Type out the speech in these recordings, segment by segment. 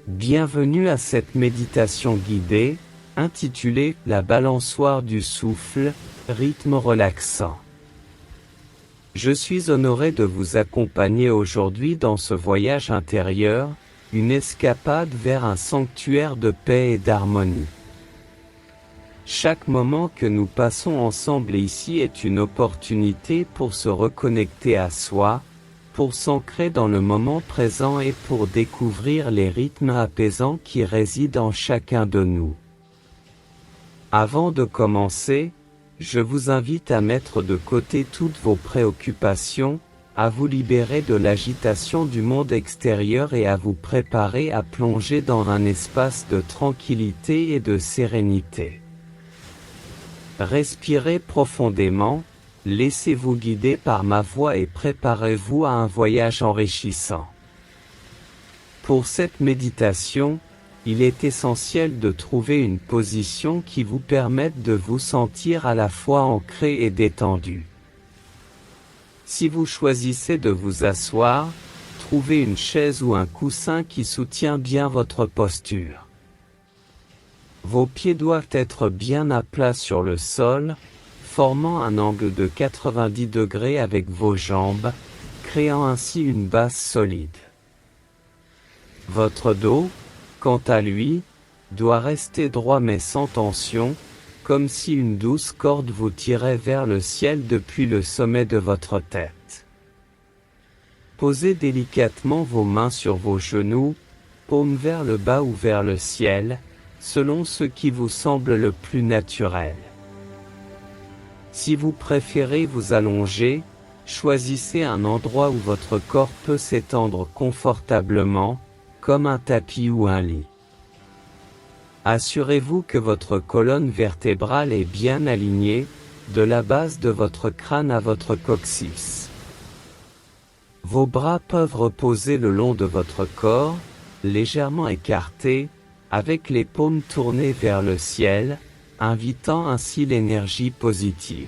Bienvenue à cette méditation guidée, intitulée « La balançoire du souffle, rythme relaxant ». Je suis honoré de vous accompagner aujourd'hui dans ce voyage intérieur, une escapade vers un sanctuaire de paix et d'harmonie. Chaque moment que nous passons ensemble ici est une opportunité pour se reconnecter à soi, pour s'ancrer dans le moment présent et pour découvrir les rythmes apaisants qui résident en chacun de nous. Avant de commencer, je vous invite à mettre de côté toutes vos préoccupations, à vous libérer de l'agitation du monde extérieur et à vous préparer à plonger dans un espace de tranquillité et de sérénité. Respirez profondément, laissez-vous guider par ma voix et préparez-vous à un voyage enrichissant. Pour cette méditation, il est essentiel de trouver une position qui vous permette de vous sentir à la fois ancré et détendu. Si vous choisissez de vous asseoir, trouvez une chaise ou un coussin qui soutient bien votre posture. Vos pieds doivent être bien à plat sur le sol, formant un angle de 90 degrés avec vos jambes, créant ainsi une base solide. Votre dos, quant à lui, doit rester droit mais sans tension, comme si une douce corde vous tirait vers le ciel depuis le sommet de votre tête. Posez délicatement vos mains sur vos genoux, paumes vers le bas ou vers le ciel, selon ce qui vous semble le plus naturel. Si vous préférez vous allonger, choisissez un endroit où votre corps peut s'étendre confortablement, comme un tapis ou un lit. Assurez-vous que votre colonne vertébrale est bien alignée, de la base de votre crâne à votre coccyx. Vos bras peuvent reposer le long de votre corps, légèrement écartés, avec les paumes tournées vers le ciel, invitant ainsi l'énergie positive.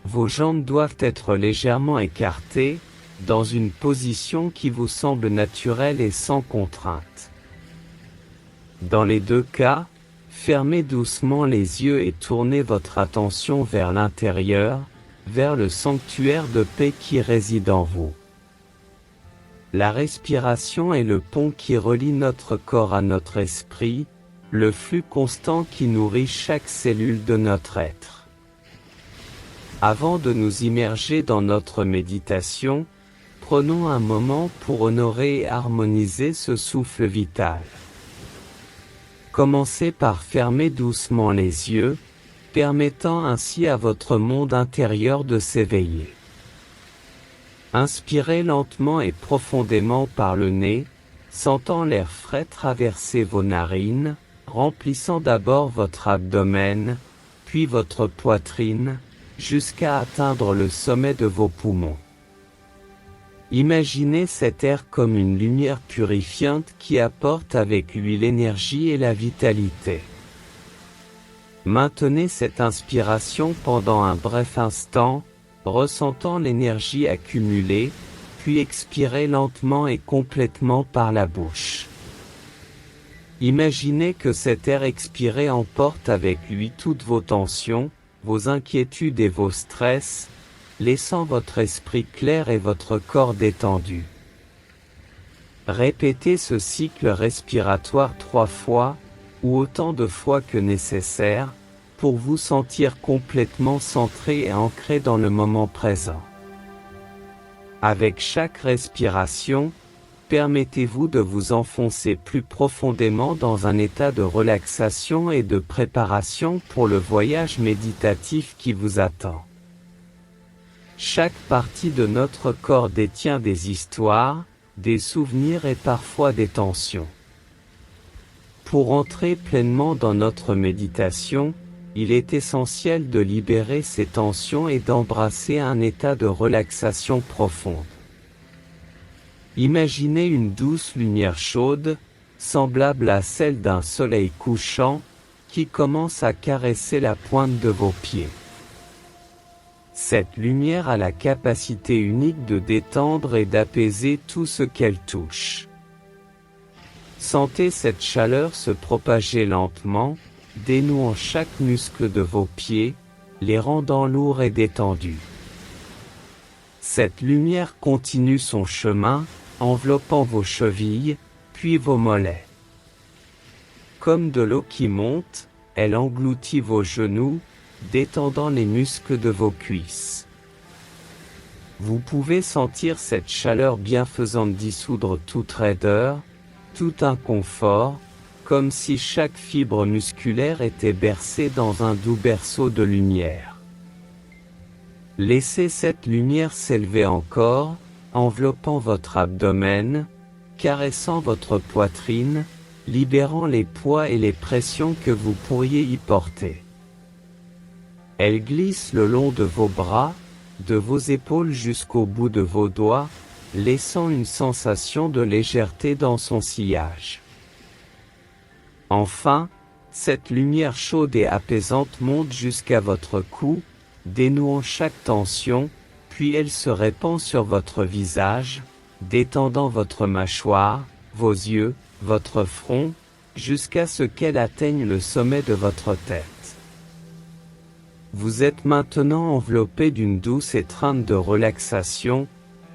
Vos jambes doivent être légèrement écartées, dans une position qui vous semble naturelle et sans contrainte. Dans les deux cas, fermez doucement les yeux et tournez votre attention vers l'intérieur, vers le sanctuaire de paix qui réside en vous. La respiration est le pont qui relie notre corps à notre esprit, le flux constant qui nourrit chaque cellule de notre être. Avant de nous immerger dans notre méditation, prenons un moment pour honorer et harmoniser ce souffle vital. Commencez par fermer doucement les yeux, permettant ainsi à votre monde intérieur de s'éveiller. Inspirez lentement et profondément par le nez, sentant l'air frais traverser vos narines, remplissant d'abord votre abdomen, puis votre poitrine, jusqu'à atteindre le sommet de vos poumons. Imaginez cet air comme une lumière purifiante qui apporte avec lui l'énergie et la vitalité. Maintenez cette inspiration pendant un bref instant, ressentant l'énergie accumulée, puis expirez lentement et complètement par la bouche. Imaginez que cet air expiré emporte avec lui toutes vos tensions, vos inquiétudes et vos stress, laissant votre esprit clair et votre corps détendu. Répétez ce cycle respiratoire 3 fois, ou autant de fois que nécessaire, pour vous sentir complètement centré et ancré dans le moment présent. Avec chaque respiration, permettez-vous de vous enfoncer plus profondément dans un état de relaxation et de préparation pour le voyage méditatif qui vous attend. Chaque partie de notre corps détient des histoires, des souvenirs et parfois des tensions. Pour entrer pleinement dans notre méditation, il est essentiel de libérer ces tensions et d'embrasser un état de relaxation profonde. Imaginez une douce lumière chaude, semblable à celle d'un soleil couchant, qui commence à caresser la pointe de vos pieds. Cette lumière a la capacité unique de détendre et d'apaiser tout ce qu'elle touche. Sentez cette chaleur se propager lentement, dénouant chaque muscle de vos pieds, les rendant lourds et détendus. Cette lumière continue son chemin, enveloppant vos chevilles, puis vos mollets. Comme de l'eau qui monte, elle engloutit vos genoux, détendant les muscles de vos cuisses. Vous pouvez sentir cette chaleur bienfaisante dissoudre toute raideur, tout inconfort, comme si chaque fibre musculaire était bercée dans un doux berceau de lumière. Laissez cette lumière s'élever encore, enveloppant votre abdomen, caressant votre poitrine, libérant les poids et les pressions que vous pourriez y porter. Elle glisse le long de vos bras, de vos épaules jusqu'au bout de vos doigts, laissant une sensation de légèreté dans son sillage. Enfin, cette lumière chaude et apaisante monte jusqu'à votre cou, dénouant chaque tension, puis elle se répand sur votre visage, détendant votre mâchoire, vos yeux, votre front, jusqu'à ce qu'elle atteigne le sommet de votre tête. Vous êtes maintenant enveloppé d'une douce étreinte de relaxation,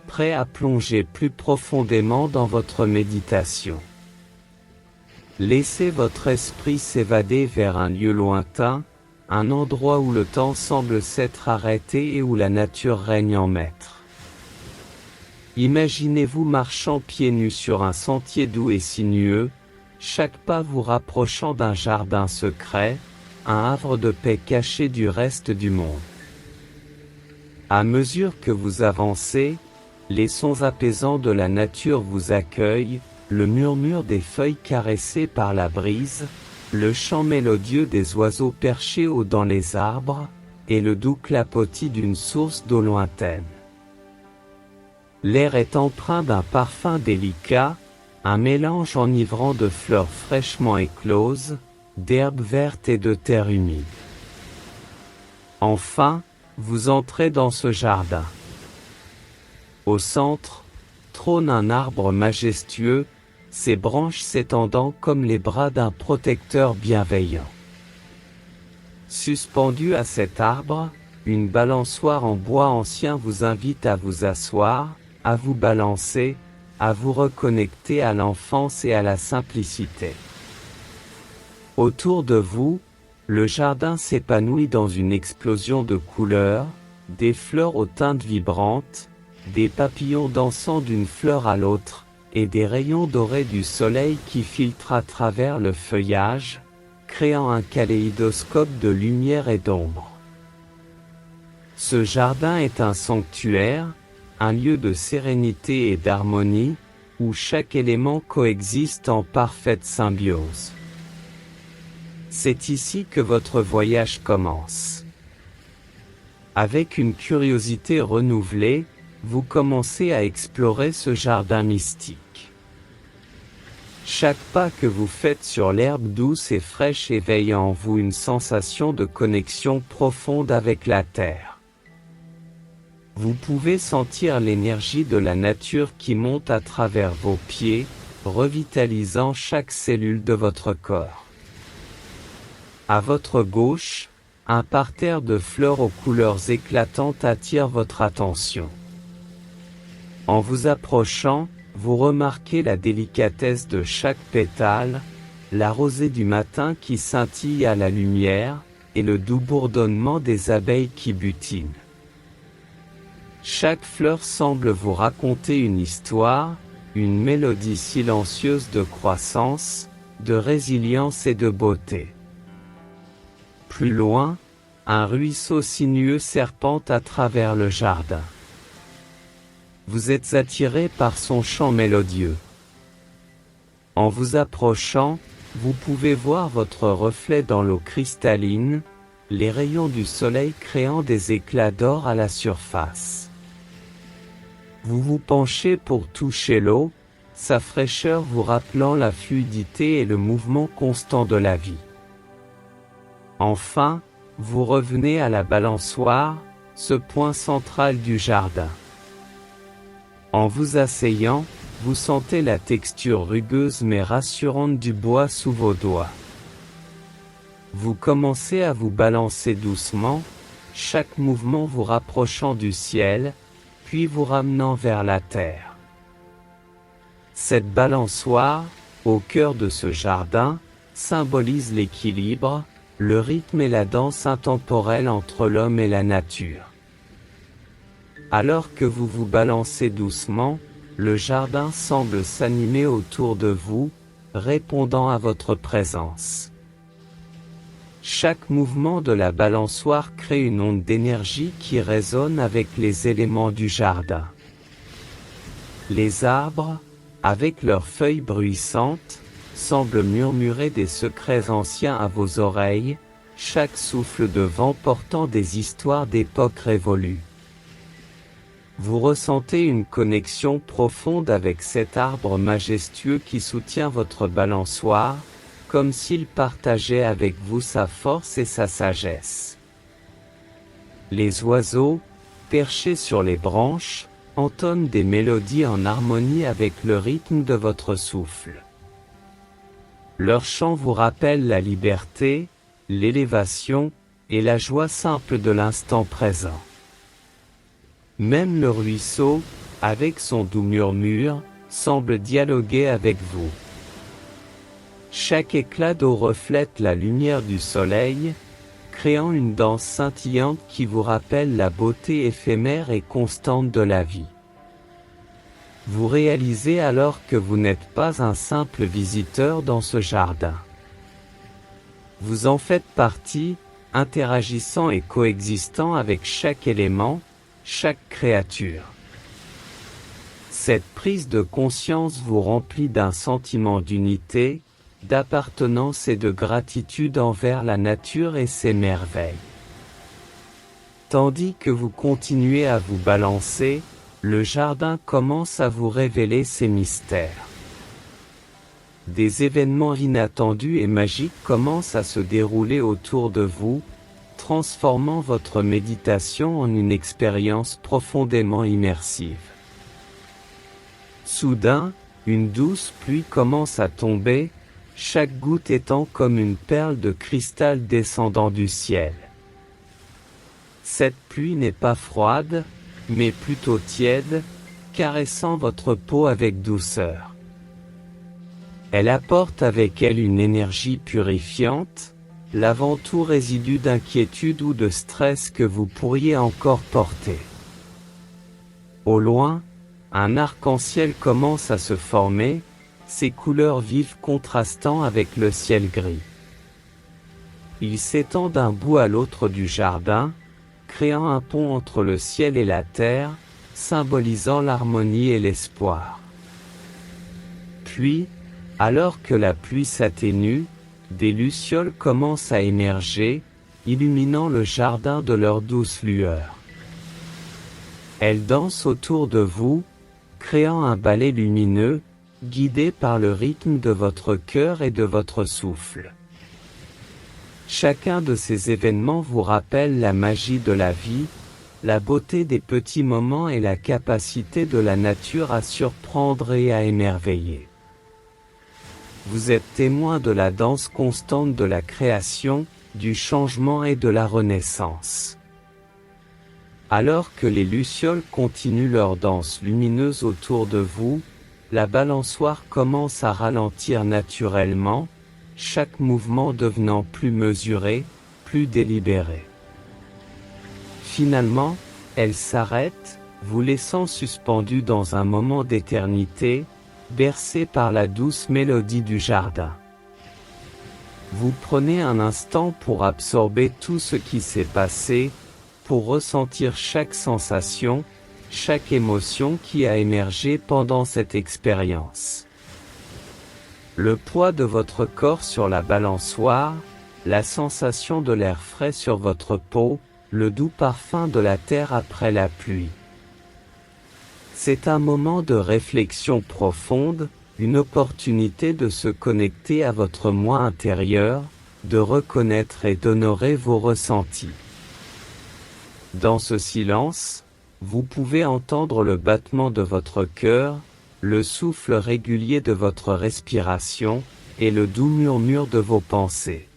prêt à plonger plus profondément dans votre méditation. Laissez votre esprit s'évader vers un lieu lointain, un endroit où le temps semble s'être arrêté et où la nature règne en maître. Imaginez-vous marchant pieds nus sur un sentier doux et sinueux, chaque pas vous rapprochant d'un jardin secret, un havre de paix caché du reste du monde. À mesure que vous avancez, les sons apaisants de la nature vous accueillent, le murmure des feuilles caressées par la brise, le chant mélodieux des oiseaux perchés haut dans les arbres, et le doux clapotis d'une source d'eau lointaine. L'air est empreint d'un parfum délicat, un mélange enivrant de fleurs fraîchement écloses, d'herbes vertes et de terre humide. Enfin, vous entrez dans ce jardin. Au centre, trône un arbre majestueux, ses branches s'étendant comme les bras d'un protecteur bienveillant. Suspendu à cet arbre, une balançoire en bois ancien vous invite à vous asseoir, à vous balancer, à vous reconnecter à l'enfance et à la simplicité. Autour de vous, le jardin s'épanouit dans une explosion de couleurs, des fleurs aux teintes vibrantes, des papillons dansant d'une fleur à l'autre, et des rayons dorés du soleil qui filtrent à travers le feuillage, créant un kaléidoscope de lumière et d'ombre. Ce jardin est un sanctuaire, un lieu de sérénité et d'harmonie, où chaque élément coexiste en parfaite symbiose. C'est ici que votre voyage commence. Avec une curiosité renouvelée, vous commencez à explorer ce jardin mystique. Chaque pas que vous faites sur l'herbe douce et fraîche éveille en vous une sensation de connexion profonde avec la terre. Vous pouvez sentir l'énergie de la nature qui monte à travers vos pieds, revitalisant chaque cellule de votre corps. À votre gauche, un parterre de fleurs aux couleurs éclatantes attire votre attention. En vous approchant, vous remarquez la délicatesse de chaque pétale, la rosée du matin qui scintille à la lumière, et le doux bourdonnement des abeilles qui butinent. Chaque fleur semble vous raconter une histoire, une mélodie silencieuse de croissance, de résilience et de beauté. Plus loin, un ruisseau sinueux serpente à travers le jardin. Vous êtes attiré par son chant mélodieux. En vous approchant, vous pouvez voir votre reflet dans l'eau cristalline, les rayons du soleil créant des éclats d'or à la surface. Vous vous penchez pour toucher l'eau, sa fraîcheur vous rappelant la fluidité et le mouvement constant de la vie. Enfin, vous revenez à la balançoire, ce point central du jardin. En vous asseyant, Vous sentez la texture rugueuse mais rassurante du bois sous vos doigts. Vous commencez à vous balancer doucement, chaque mouvement vous rapprochant du ciel, puis vous ramenant vers la terre. Cette balançoire, au cœur de ce jardin, symbolise l'équilibre, le rythme et la danse intemporelle entre l'homme et la nature. Alors que vous vous balancez doucement, le jardin semble s'animer autour de vous, répondant à votre présence. Chaque mouvement de la balançoire crée une onde d'énergie qui résonne avec les éléments du jardin. Les arbres, avec leurs feuilles bruissantes, semblent murmurer des secrets anciens à vos oreilles, chaque souffle de vent portant des histoires d'époques révolues. Vous ressentez une connexion profonde avec cet arbre majestueux qui soutient votre balançoire, comme s'il partageait avec vous sa force et sa sagesse. Les oiseaux, perchés sur les branches, entonnent des mélodies en harmonie avec le rythme de votre souffle. Leur chant vous rappelle la liberté, l'élévation, et la joie simple de l'instant présent. Même le ruisseau, avec son doux murmure, semble dialoguer avec vous. Chaque éclat d'eau reflète la lumière du soleil, créant une danse scintillante qui vous rappelle la beauté éphémère et constante de la vie. Vous réalisez alors que vous n'êtes pas un simple visiteur dans ce jardin. Vous en faites partie, interagissant et coexistant avec chaque élément, chaque créature. Cette prise de conscience vous remplit d'un sentiment d'unité, d'appartenance et de gratitude envers la nature et ses merveilles. Tandis que vous continuez à vous balancer, le jardin commence à vous révéler ses mystères. Des événements inattendus et magiques commencent à se dérouler autour de vous, transformant votre méditation en une expérience profondément immersive. Soudain, une douce pluie commence à tomber, chaque goutte étant comme une perle de cristal descendant du ciel. Cette pluie n'est pas froide, mais plutôt tiède, caressant votre peau avec douceur. Elle apporte avec elle une énergie purifiante, lavant tout résidu d'inquiétude ou de stress que vous pourriez encore porter. Au loin, un arc-en-ciel commence à se former, ses couleurs vives contrastant avec le ciel gris. Il s'étend d'un bout à l'autre du jardin, créant un pont entre le ciel et la terre, symbolisant l'harmonie et l'espoir. Puis, alors que la pluie s'atténue, des lucioles commencent à émerger, illuminant le jardin de leur douce lueur. Elles dansent autour de vous, créant un ballet lumineux, guidé par le rythme de votre cœur et de votre souffle. Chacun de ces événements vous rappelle la magie de la vie, la beauté des petits moments et la capacité de la nature à surprendre et à émerveiller. Vous êtes témoin de la danse constante de la création, du changement et de la renaissance. Alors que les lucioles continuent leur danse lumineuse autour de vous, la balançoire commence à ralentir naturellement, chaque mouvement devenant plus mesuré, plus délibéré. Finalement, elle s'arrête, vous laissant suspendu dans un moment d'éternité, bercé par la douce mélodie du jardin. Vous prenez un instant pour absorber tout ce qui s'est passé, pour ressentir chaque sensation, chaque émotion qui a émergé pendant cette expérience. Le poids de votre corps sur la balançoire, la sensation de l'air frais sur votre peau, le doux parfum de la terre après la pluie. C'est un moment de réflexion profonde, une opportunité de se connecter à votre moi intérieur, de reconnaître et d'honorer vos ressentis. Dans ce silence, vous pouvez entendre le battement de votre cœur, le souffle régulier de votre respiration, et le doux murmure de vos pensées.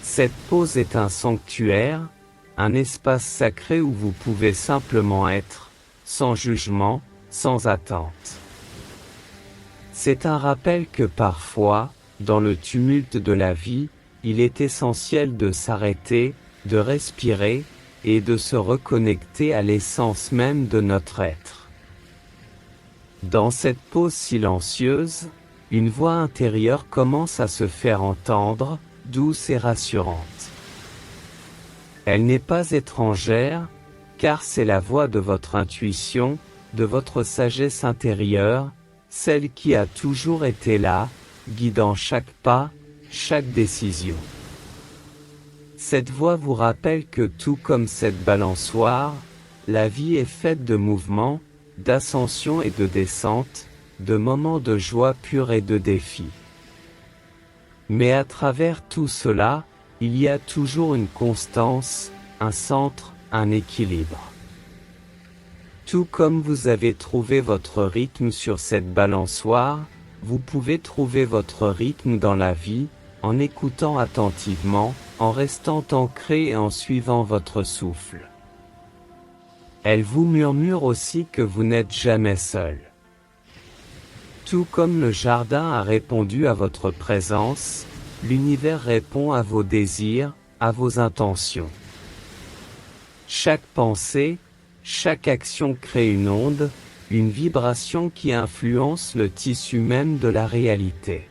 Cette pause est un sanctuaire, un espace sacré où vous pouvez simplement être, sans jugement, sans attente. C'est un rappel que parfois, dans le tumulte de la vie, il est essentiel de s'arrêter, de respirer, et de se reconnecter à l'essence même de notre être. Dans cette pause silencieuse, une voix intérieure commence à se faire entendre, douce et rassurante. Elle n'est pas étrangère, car c'est la voix de votre intuition, de votre sagesse intérieure, celle qui a toujours été là, guidant chaque pas, chaque décision. Cette voix vous rappelle que tout comme cette balançoire, la vie est faite de mouvements, d'ascension et de descente, de moments de joie pure et de défis. Mais à travers tout cela, il y a toujours une constance, un centre, un équilibre. Tout comme vous avez trouvé votre rythme sur cette balançoire, vous pouvez trouver votre rythme dans la vie, en écoutant attentivement, en restant ancré et en suivant votre souffle. Elle vous murmure aussi que vous n'êtes jamais seul. Tout comme le jardin a répondu à votre présence, l'univers répond à vos désirs, à vos intentions. Chaque pensée, chaque action crée une onde, une vibration qui influence le tissu même de la réalité.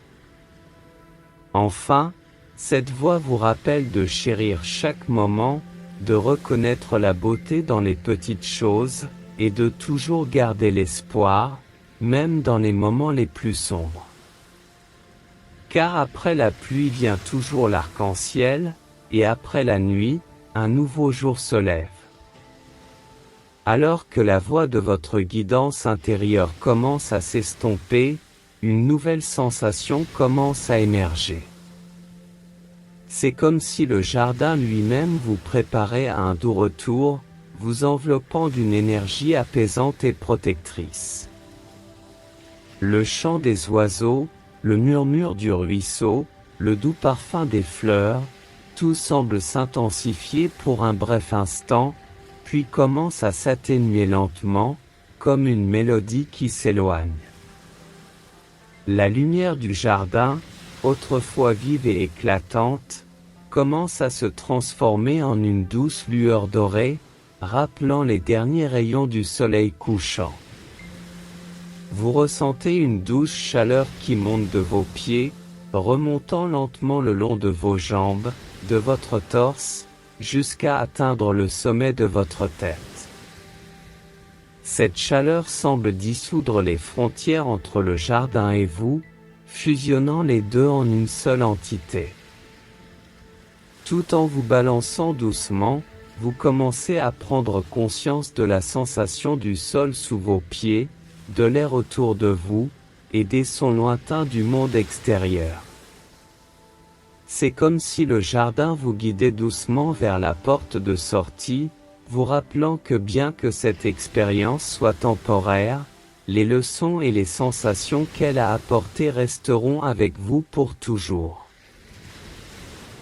Enfin, cette voix vous rappelle de chérir chaque moment, de reconnaître la beauté dans les petites choses, et de toujours garder l'espoir, même dans les moments les plus sombres. Car après la pluie vient toujours l'arc-en-ciel, et après la nuit, un nouveau jour se lève. Alors que la voix de votre guidance intérieure commence à s'estomper, une nouvelle sensation commence à émerger. C'est comme si le jardin lui-même vous préparait à un doux retour, vous enveloppant d'une énergie apaisante et protectrice. Le chant des oiseaux, le murmure du ruisseau, le doux parfum des fleurs, tout semble s'intensifier pour un bref instant, puis commence à s'atténuer lentement, comme une mélodie qui s'éloigne. La lumière du jardin, autrefois vive et éclatante, commence à se transformer en une douce lueur dorée, rappelant les derniers rayons du soleil couchant. Vous ressentez une douce chaleur qui monte de vos pieds, remontant lentement le long de vos jambes, de votre torse, jusqu'à atteindre le sommet de votre tête. Cette chaleur semble dissoudre les frontières entre le jardin et vous, fusionnant les deux en une seule entité. Tout en vous balançant doucement, vous commencez à prendre conscience de la sensation du sol sous vos pieds, de l'air autour de vous, et des sons lointains du monde extérieur. C'est comme si le jardin vous guidait doucement vers la porte de sortie, vous rappelant que bien que cette expérience soit temporaire, les leçons et les sensations qu'elle a apportées resteront avec vous pour toujours.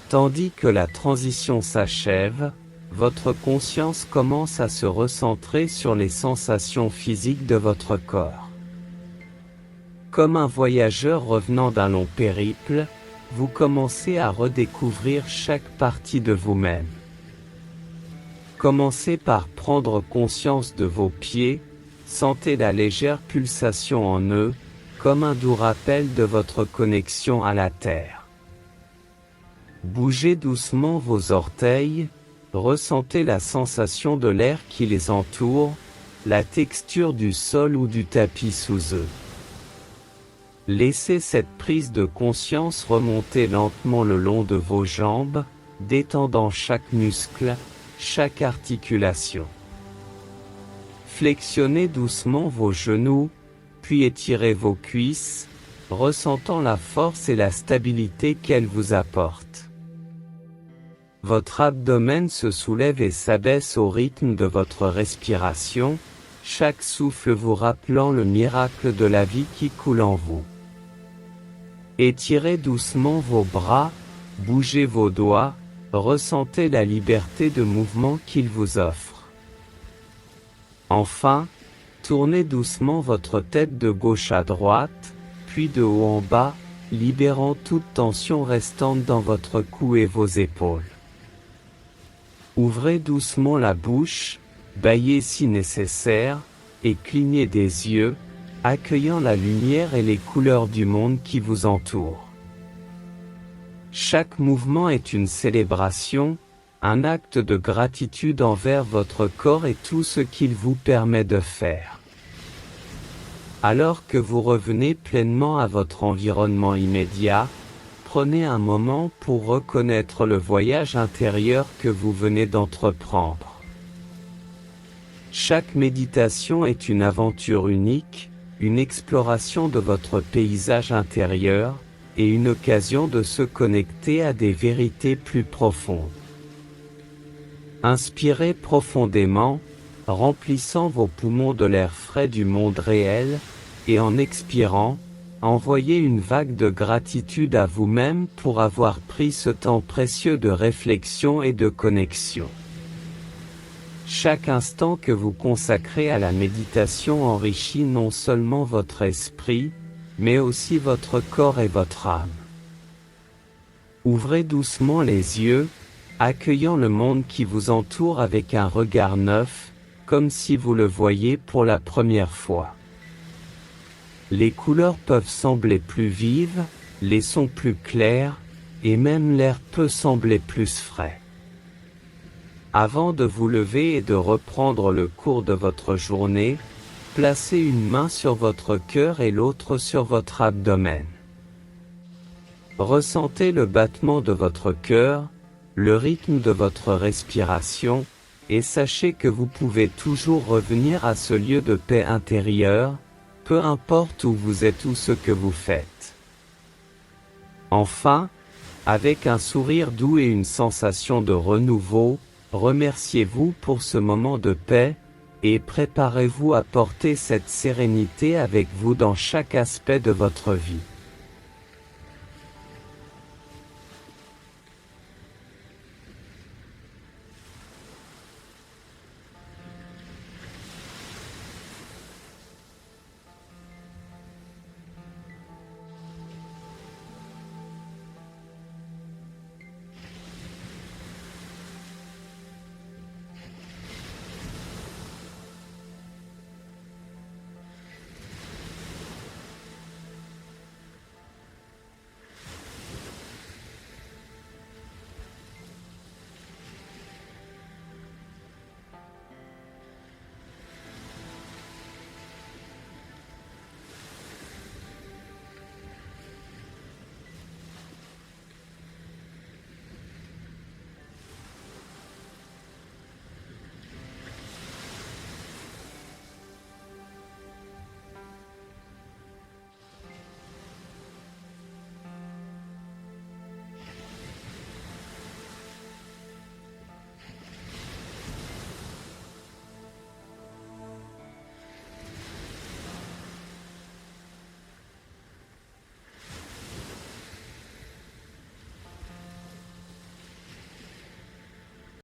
Tandis que la transition s'achève, votre conscience commence à se recentrer sur les sensations physiques de votre corps. Comme un voyageur revenant d'un long périple, vous commencez à redécouvrir chaque partie de vous-même. Commencez par prendre conscience de vos pieds, sentez la légère pulsation en eux, comme un doux rappel de votre connexion à la terre. Bougez doucement vos orteils, ressentez la sensation de l'air qui les entoure, la texture du sol ou du tapis sous eux. Laissez cette prise de conscience remonter lentement le long de vos jambes, détendant chaque muscle, chaque articulation. Flexionnez doucement vos genoux, puis étirez vos cuisses, ressentant la force et la stabilité qu'elles vous apportent. Votre abdomen se soulève et s'abaisse au rythme de votre respiration, chaque souffle vous rappelant le miracle de la vie qui coule en vous. Étirez doucement vos bras, bougez vos doigts, ressentez la liberté de mouvement qu'il vous offre. Enfin, tournez doucement votre tête de gauche à droite, puis de haut en bas, libérant toute tension restante dans votre cou et vos épaules. Ouvrez doucement la bouche, bâillez si nécessaire, et clignez des yeux, accueillant la lumière et les couleurs du monde qui vous entoure. Chaque mouvement est une célébration, un acte de gratitude envers votre corps et tout ce qu'il vous permet de faire. Alors que vous revenez pleinement à votre environnement immédiat, prenez un moment pour reconnaître le voyage intérieur que vous venez d'entreprendre. Chaque méditation est une aventure unique, une exploration de votre paysage intérieur, et une occasion de se connecter à des vérités plus profondes. Inspirez profondément, remplissant vos poumons de l'air frais du monde réel, et en expirant, envoyez une vague de gratitude à vous-même pour avoir pris ce temps précieux de réflexion et de connexion. Chaque instant que vous consacrez à la méditation enrichit non seulement votre esprit, mais aussi votre corps et votre âme. Ouvrez doucement les yeux, accueillant le monde qui vous entoure avec un regard neuf, comme si vous le voyiez pour la première fois. Les couleurs peuvent sembler plus vives, les sons plus clairs, et même l'air peut sembler plus frais. Avant de vous lever et de reprendre le cours de votre journée, placez une main sur votre cœur et l'autre sur votre abdomen. Ressentez le battement de votre cœur, le rythme de votre respiration, et sachez que vous pouvez toujours revenir à ce lieu de paix intérieure, peu importe où vous êtes ou ce que vous faites. Enfin, avec un sourire doux et une sensation de renouveau, remerciez-vous pour ce moment de paix, et préparez-vous à porter cette sérénité avec vous dans chaque aspect de votre vie.